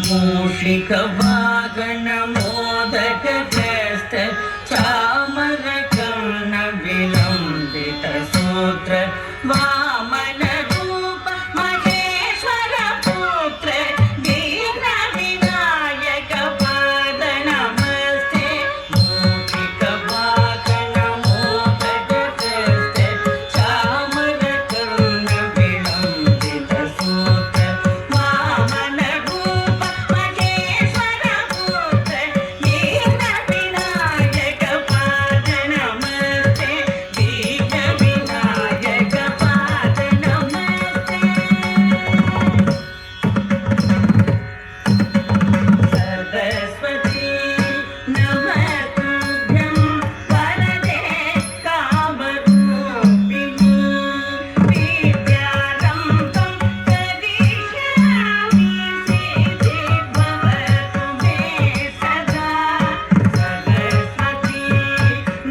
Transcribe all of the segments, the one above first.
मूषिक wagon modak हस्त चामर कर्ण विलंबित सूत्र वामन रूप महेश्वर पुत्र दीन विनायक पाद नमस्ते मूषिक वागन मोदक हस्त चामर कर्ण विलंबित सूत्र वामन रूप महेश्वर पुत्र दीन विनायक पाद नमस्ते दीन विनायक पाद नमस्ते सरस्वती नमस्तुभ्यं वरदे कामरूपिणी विद्यारम्भं करिष्यामि सिद्धिर्भवतु मे सदा सरस्वती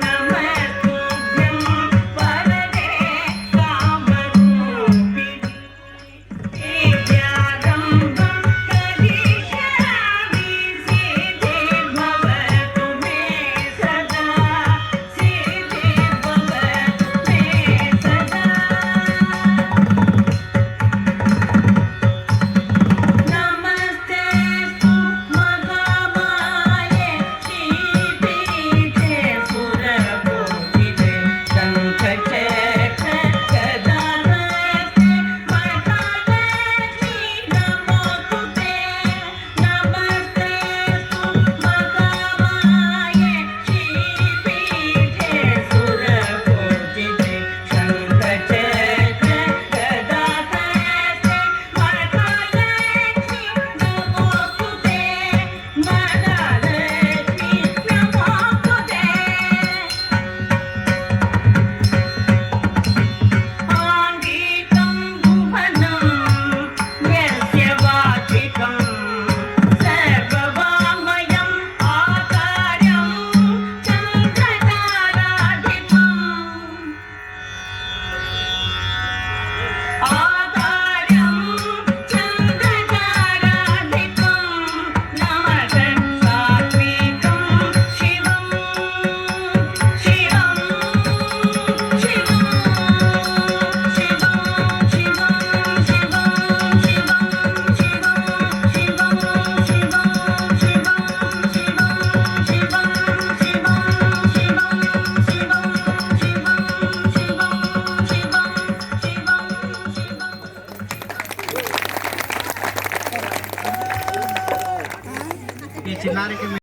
नमस्तुभ्यं वरदे कामरूपिणी विद्यारम्भं करिष्यामि सिद्धिर्भवतु मे सदा सिद्धिर्भवतु मे सदा नमस्तेस्तु महामाये श्रीपीठे सुरपूजिते शङ्खचक्र गदाहस्ते महालक्ष्मी नमोस्तुते नमस्तेस्तु महामाये श्रीपीठे सुरपूजिते शङ्खचक्र गदाहस्ते महालक्ष्मी नमोस्तुते महालक्ष्मी नमोस्तुते आङ्गिकं भुवनं यस्य वाचिकं सर्ववाङ्मयम् आकार्यं चन्द्रताराधिपम् आकार्यं चन्द्रताराधिपं नमः सात्विकं शिवं शिवं शिवं ఈ చిన్నారికి